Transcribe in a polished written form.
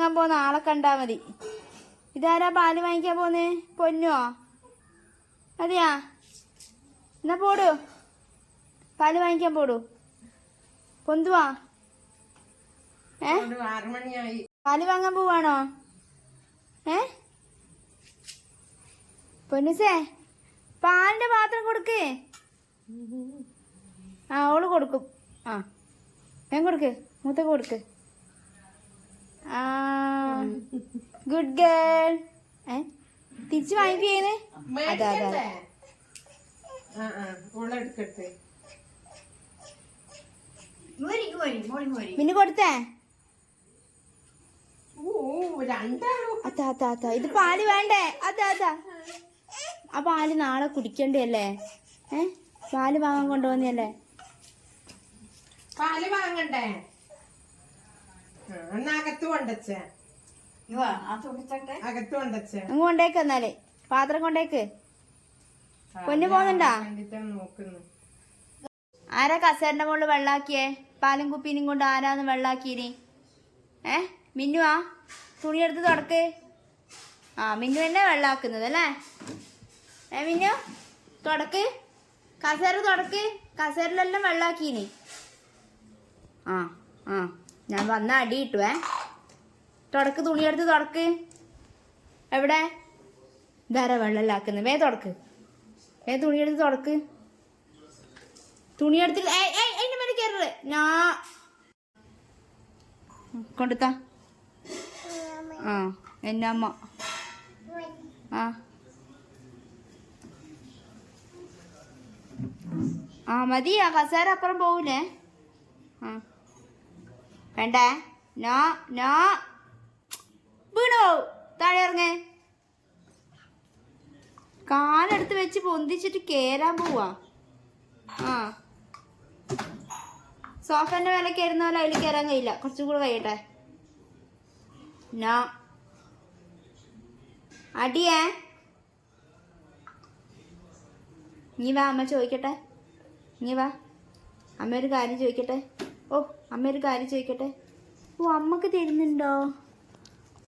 വാങ്ങാൻ പോന്ന ആളെ കണ്ടാ മതി. ഇതാരാ പാല് വാങ്ങിക്കാൻ പോന്നേ? പൊന്നുവോ? അതെയാ? എന്നാ പോടൂ, പാല് വാങ്ങിക്കാൻ പോടൂ. പൊന്തുവാ? പാല് വാങ്ങാൻ പോവാണോ? പൊന്നുസേ, പാലിന്റെ പാത്രം കൊടുക്ക്. ആ, ഓള് കൊടുക്കും. ആ, ഞാൻ കൊടുക്ക്, മൂത്തൊക്കെ കൊടുക്ക്. ആ, ഗുഡ് ഗേൾ. തിരിച്ചു വാങ്ങിക്കുന്നേ? അതെ അതെ അതെ. പിന്നെ കൊടുത്തേ? അതാ അതാ അതാ, ഇത് പാല് വേണ്ടേ? അതാ അതാ, ആ പാല് നാളെ കുടിക്കണ്ടേ അല്ലേ? പാല് വാങ്ങാൻ കൊണ്ടുപോകുന്നല്ലേ? പാല് വാങ്ങണ്ടേ? അകത്ത് കൊണ്ടച്ചേ, അകത്ത് കൊണ്ടച്ചേ. അങ്ങ് കൊണ്ടേക്ക്, എന്നാലേ പാത്രം കൊണ്ടേക്ക്. പൊന്നു പോകുന്നുണ്ടാ? ആരാ കസേരന്റെ മുകളിൽ വെള്ളാക്കിയേ? പാലും കുപ്പീനും കൊണ്ട് ആരാന്ന് വെള്ളാക്കീനി? മിന്നുവാ? തുണിയെടുത്ത് തുടക്ക്. ആ, മിന്നു തന്നെ വെള്ളാക്കുന്നത് അല്ലേ? മിന്നു തുടക്ക്, കസേര തുടക്ക്. കസേരയിലെല്ലാം വെള്ളാക്കീനി. ആ ആ, ഞാൻ വന്ന അടി കിട്ടുവേ. തുടക്ക്, തുണിയെടുത്ത് തുടക്ക്. എവിടെ? ഇതാരാ വെള്ളമില്ലാക്കുന്നത്? വേ തുടക്ക്, വേ തുണിയെടുത്ത് തുടക്ക്. തുണിയെടുത്തിട്ട് അതിന്റെ മേലെ കയറരുത്. ഞാൻ കൊണ്ടുത്താ. ആ, എൻ്റെ അമ്മ. ആ ആ, മതി. ആ കസേര അപ്പുറം പോവൂലേ? ആ, വേണ്ടേ? നോ നോ, വീണോ? താഴെ ഇറങ്ങേ. കാലെടുത്ത് വെച്ച് പൊന്തിച്ചിട്ട് കേറാൻ പോവാ. ആ, സോഫന്റെ മേലെ കയറുന്ന പോലെ അതിൽ കയറാൻ കഴിയില്ല. കുറച്ചും കൂടെ കഴിയട്ടെ. നോ, അടിയേ. നീ വാ, അമ്മ ചോദിക്കട്ടെ. നീ വാ, അമ്മ ഒരു കാര്യം ചോദിക്കട്ടെ. ഓ, അമ്മ ഒരു കാര്യം ചോദിക്കട്ടെ. ഓ, അമ്മക്ക് തരുന്നുണ്ടോ?